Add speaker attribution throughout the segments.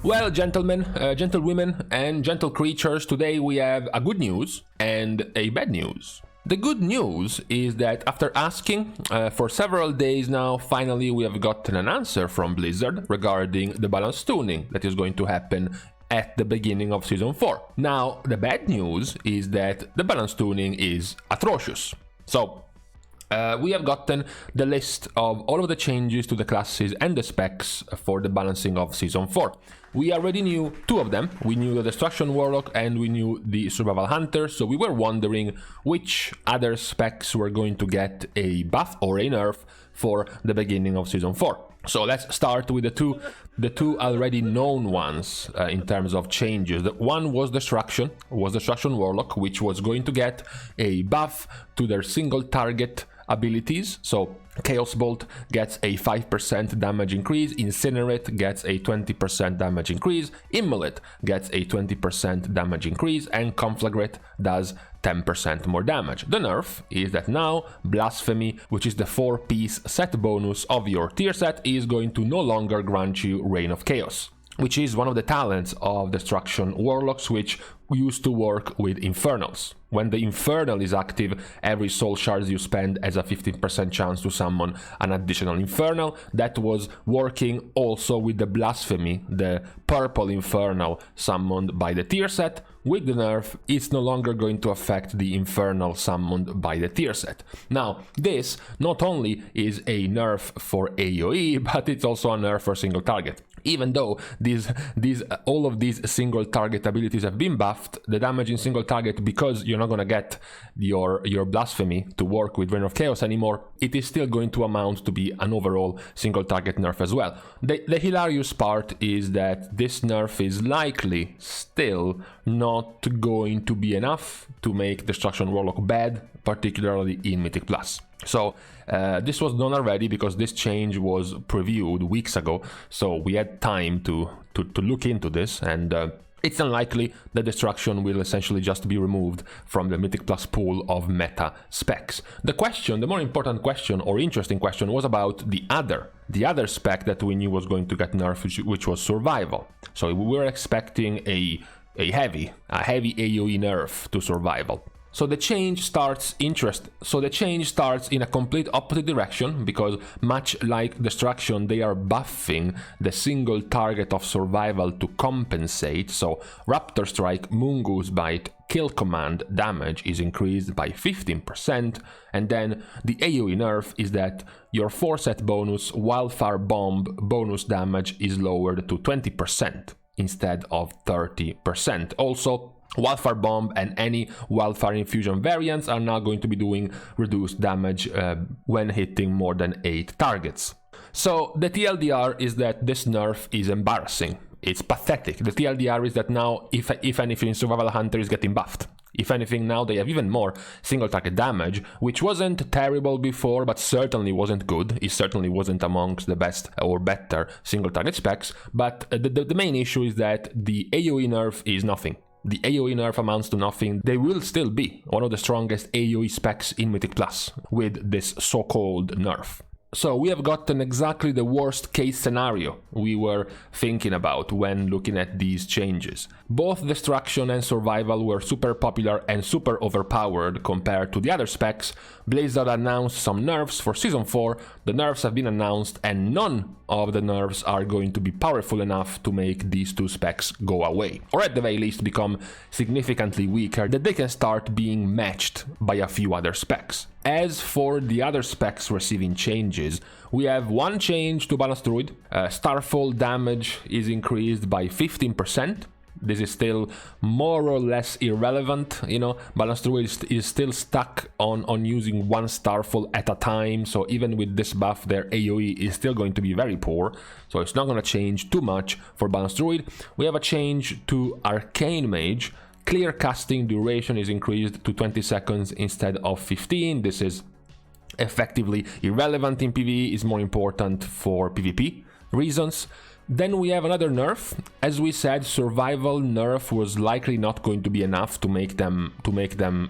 Speaker 1: Well, gentlemen, gentlewomen, and gentle creatures, today we have a good news and a bad news. The good news is that after asking for several days now, finally we have gotten an answer from Blizzard regarding the balance tuning that is going to happen at the beginning of Season 4. Now, the bad news is that the balance tuning is atrocious. So, we have gotten the list of all of the changes to the classes and the specs for the balancing of Season 4. We already knew two of them. We knew the Destruction Warlock and we knew the Survival Hunter, so we were wondering which other specs were going to get a buff or a nerf for the beginning of Season 4. So let's start with the two already known ones in terms of changes. The one was Destruction Warlock, which was going to get a buff to their single target abilities. So Chaos Bolt gets a 5% damage increase, Incinerate gets a 20% damage increase, Immolate gets a 20% damage increase, and Conflagrate does 10% more damage. The nerf is that now Blasphemy, which is the 4-piece set bonus of your tier set, is going to no longer grant you Reign of Chaos, which is one of the talents of Destruction Warlocks, which used to work with Infernals. When the Infernal is active, every soul shards you spend has a 15% chance to summon an additional Infernal. That was working also with the Blasphemy, the purple Infernal summoned by the tier set. With the nerf, it's no longer going to affect the Infernal summoned by the tier set. Now, this not only is a nerf for AoE, but it's also a nerf for single target. Even though all of these single target abilities have been buffed, the damage in single target, because you're not going to get your Blasphemy to work with Reign of Chaos anymore, it is still going to amount to be an overall single target nerf as well. The hilarious part is that this nerf is likely still not going to be enough to make Destruction Warlock bad, particularly in Mythic Plus. So this was done already because this change was previewed weeks ago, so we had time to look into this, and it's unlikely that Destruction will essentially just be removed from the Mythic Plus pool of meta specs. The more important question or interesting question was about the other spec that we knew was going to get nerfed, which was Survival. So we were expecting a heavy AoE nerf to Survival. So the change starts in a complete opposite direction, because much like Destruction, they are buffing the single target of Survival to compensate. So Raptor Strike, Moongoose Bite, Kill Command damage is increased by 15%, and then the AoE nerf is that your 4-set bonus Wildfire Bomb bonus damage is lowered to 20% instead of 30%. Also, Wildfire Bomb and any Wildfire Infusion variants are now going to be doing reduced damage when hitting more than 8 targets. So the TLDR is that this nerf is embarrassing. It's pathetic. The TLDR is that now, if anything, Survival Hunter is getting buffed. If anything, now they have even more single target damage, which wasn't terrible before, but certainly wasn't good. It certainly wasn't amongst the best or better single target specs. But the main issue is that the AoE nerf is nothing. The AoE nerf amounts to nothing. They will still be one of the strongest AoE specs in Mythic Plus with this so-called nerf. So we have gotten exactly the worst case scenario we were thinking about when looking at these changes. Both Destruction and Survival were super popular and super overpowered compared to the other specs. Blizzard announced some nerfs for Season 4, the nerfs have been announced, and none of the nerfs are going to be powerful enough to make these two specs go away, or at the very least become significantly weaker, that they can start being matched by a few other specs. As for the other specs receiving changes, we have one change to Balance Druid. Starfall damage is increased by 15%. This is still more or less irrelevant, Balance Druid is still stuck on using one Starfall at a time, so even with this buff, their AoE is still going to be very poor, so it's not going to change too much for Balance Druid. We have a change to Arcane Mage. Clear casting duration is increased to 20 seconds instead of 15. This is effectively irrelevant in PvE, is more important for PvP reasons. Then we have another nerf. As we said, survival nerf was likely not going to be enough to make them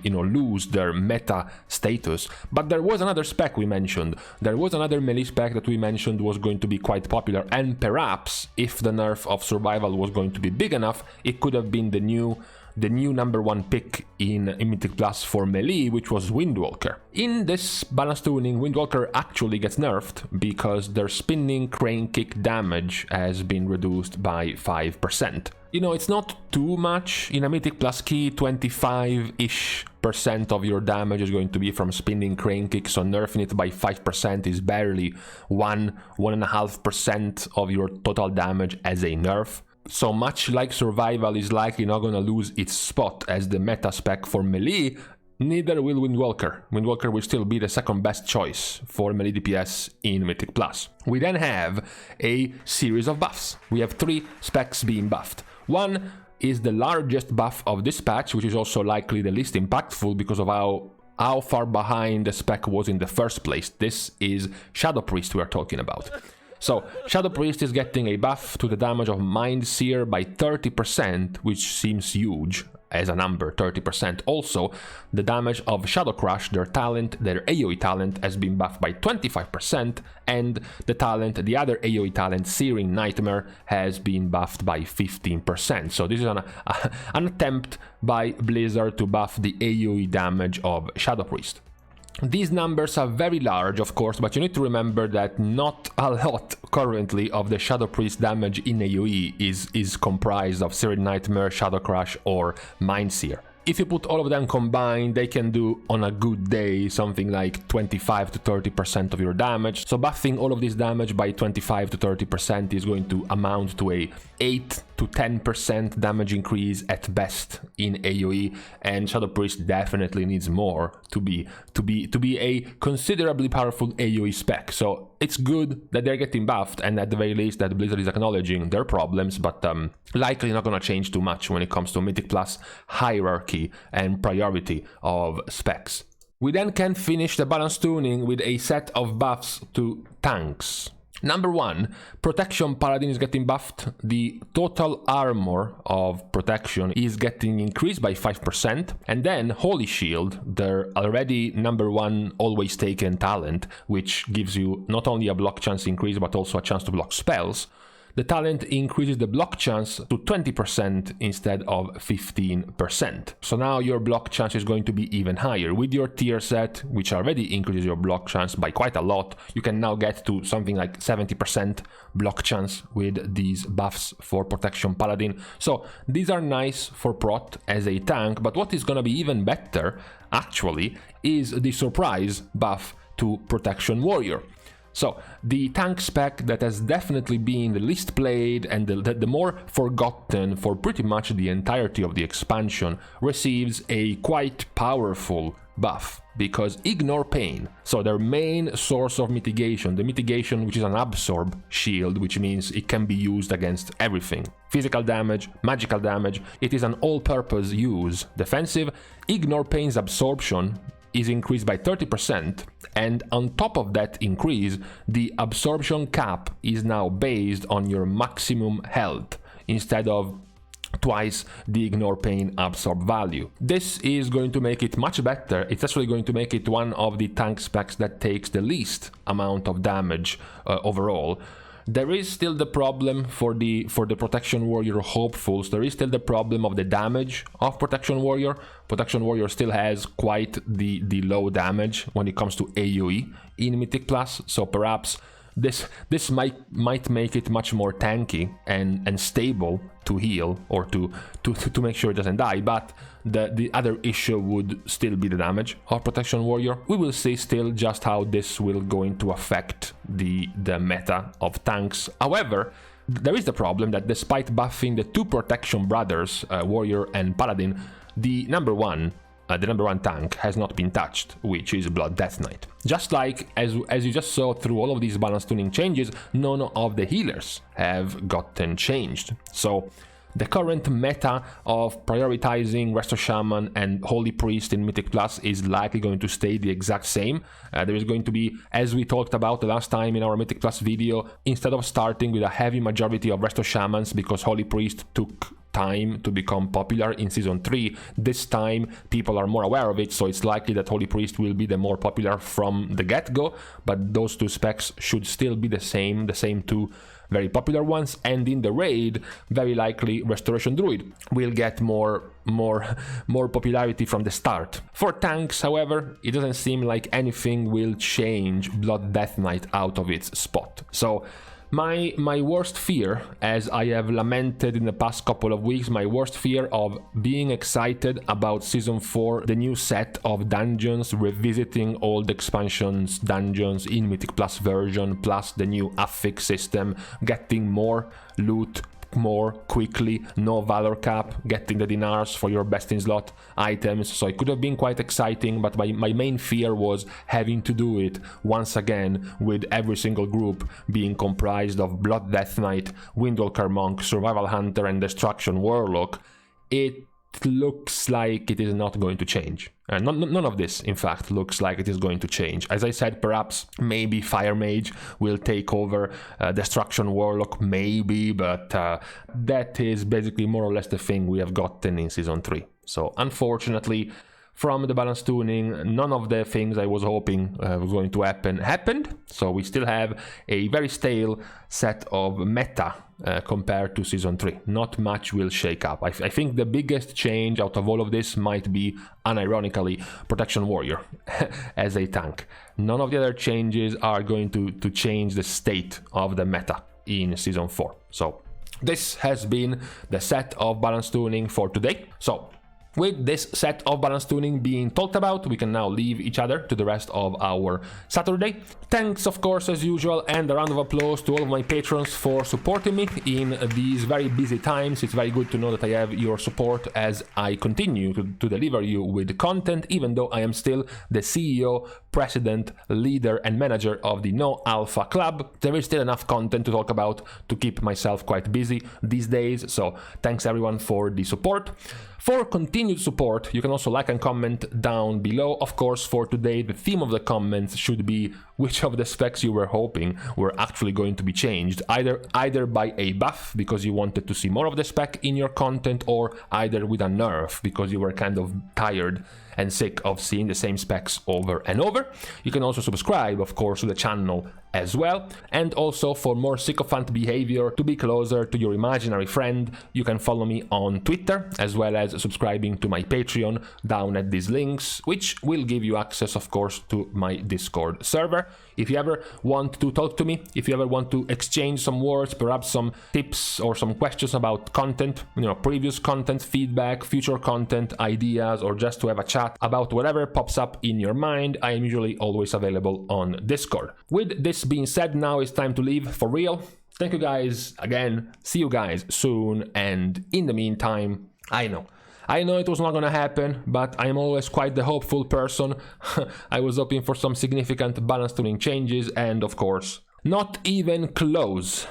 Speaker 1: lose their meta status. But there was another spec we mentioned. There was another melee spec that we mentioned was going to be quite popular, and perhaps if the nerf of survival was going to be big enough, it could have been the new number one pick in Mythic Plus for melee, which was Windwalker. In this balance tuning, Windwalker actually gets nerfed because their spinning crane kick damage has been reduced by 5%. You know, it's not too much. In a Mythic Plus key, 25-ish% of your damage is going to be from spinning crane kick, so nerfing it by 5% is barely 1.5% of your total damage as a nerf. So much like survival is likely not going to lose its spot as the meta spec for melee, neither will Windwalker. Windwalker will still be the second best choice for melee DPS in Mythic Plus. We then have a series of buffs. We have 3 specs being buffed. One is the largest buff of this patch, which is also likely the least impactful because of how far behind the spec was in the first place. This is Shadow Priest we are talking about. So, Shadow Priest is getting a buff to the damage of Mind Seer by 30%, which seems huge as a number, 30%. Also, the damage of Shadow Crush, their AoE talent, has been buffed by 25%, and the other AoE talent, Searing Nightmare, has been buffed by 15%. So this is an attempt by Blizzard to buff the AoE damage of Shadow Priest. These numbers are very large, of course, but you need to remember that not a lot currently of the Shadow Priest damage in AoE is comprised of Searing Nightmare, Shadow Crush, or Mind Seer. If you put all of them combined, they can do, on a good day, something like 25 to 30% of your damage. So buffing all of this damage by 25 to 30% is going to amount to a 8 to 10% damage increase at best in AoE, and Shadow Priest definitely needs more to be a considerably powerful AoE spec. So it's good that they're getting buffed, and at the very least that Blizzard is acknowledging their problems, but likely not gonna change too much when it comes to Mythic Plus hierarchy and priority of specs. We then can finish the balance tuning with a set of buffs to tanks. Number 1, Protection Paladin is getting buffed. The total armor of protection is getting increased by 5%. And then Holy Shield, their already number 1 always taken talent, which gives you not only a block chance increase but also a chance to block spells. The talent increases the block chance to 20% instead of 15%. So now your block chance is going to be even higher. With your tier set, which already increases your block chance by quite a lot, you can now get to something like 70% block chance with these buffs for Protection Paladin. So these are nice for Prot as a tank, but what is going to be even better, actually, is the surprise buff to Protection Warrior. So, the tank spec that has definitely been the least played and the more forgotten for pretty much the entirety of the expansion receives a quite powerful buff, because Ignore Pain, so their main source of mitigation, the mitigation which is an absorb shield, which means it can be used against everything. Physical damage, magical damage, it is an all-purpose use. Defensive, Ignore Pain's absorption is increased by 30%, and on top of that increase, the absorption cap is now based on your maximum health instead of twice the Ignore Pain absorb value. This is going to make it much better. It's actually going to make it one of the tank specs that takes the least amount of damage overall. There is still the problem for the Protection Warrior hopefuls. There is still the problem of the damage of Protection Warrior. Protection Warrior still has quite the low damage when it comes to AoE in Mythic Plus, so perhaps this might make it much more tanky and stable to heal or to make sure it doesn't die, but the other issue would still be the damage of Protection Warrior. We will see still just how this will going to affect the meta of tanks. However, there is the problem that despite buffing the 2 Protection brothers, Warrior and Paladin, the number one tank has not been touched, which is Blood Death Knight. Just like, as you just saw through all of these balance tuning changes, none of the healers have gotten changed. So the current meta of prioritizing Resto Shaman and Holy Priest in Mythic Plus is likely going to stay the exact same. There is going to be, as we talked about the last time in our Mythic Plus video, instead of starting with a heavy majority of Resto Shamans because Holy Priest took time to become popular in Season 3, this time people are more aware of it, so it's likely that Holy Priest will be the more popular from the get-go, but those two specs should still be the same two very popular ones, and in the raid, very likely Restoration Druid will get more popularity from the start. For tanks, however, it doesn't seem like anything will change Blood Death Knight out of its spot. So my worst fear, as I have lamented in the past couple of weeks, my worst fear of being excited about Season 4, the new set of dungeons, revisiting old expansions dungeons in Mythic Plus version, plus the new affix system, getting more loot more quickly, no valor cap, getting the dinars for your best in slot items, so it could have been quite exciting, but my main fear was having to do it once again with every single group being comprised of Blood Death Knight, Windwalker Monk, Survival Hunter and Destruction Warlock. It looks like it is not going to change. None of this, in fact, looks like it is going to change. As I said, perhaps maybe Fire Mage will take over Destruction Warlock, maybe, but that is basically more or less the thing we have gotten in Season 3. So, unfortunately, from the balance tuning, none of the things I was hoping was going to happen happened. So we still have a very stale set of meta compared to Season 3. Not much will shake up. I think the biggest change out of all of this might be, unironically, Protection Warrior as a tank. None of the other changes are going to change the state of the meta in Season 4. So this has been the set of balance tuning for today. So with this set of balance tuning being talked about, we can now leave each other to the rest of our Saturday. Thanks, of course, as usual, and a round of applause to all of my patrons for supporting me in these very busy times. It's very good to know that I have your support as I continue to deliver you with content, even though I am still the CEO, president, leader, and manager of the No Alpha Club. There is still enough content to talk about to keep myself quite busy these days, so thanks everyone for the support. For continued support, you can also like and comment down below. Of course, for today, the theme of the comments should be which of the specs you were hoping were actually going to be changed, either by a buff because you wanted to see more of the spec in your content, or either with a nerf because you were kind of tired and sick of seeing the same specs over and over. You can also subscribe, of course, to the channel as well. And also, for more sycophant behavior, to be closer to your imaginary friend, you can follow me on Twitter, as well as subscribing to my Patreon down at these links, which will give you access, of course, to my Discord server. If you ever want to talk to me, if you ever want to exchange some words, perhaps some tips or some questions about content, previous content, feedback, future content, ideas, or just to have a chat about whatever pops up in your mind, I am usually always available on Discord. With this being said, now it's time to leave for real. Thank you guys again. See you guys soon. And in the meantime, I know it was not gonna happen, but I'm always quite the hopeful person. I was hoping for some significant balance tuning changes, and of course, not even close.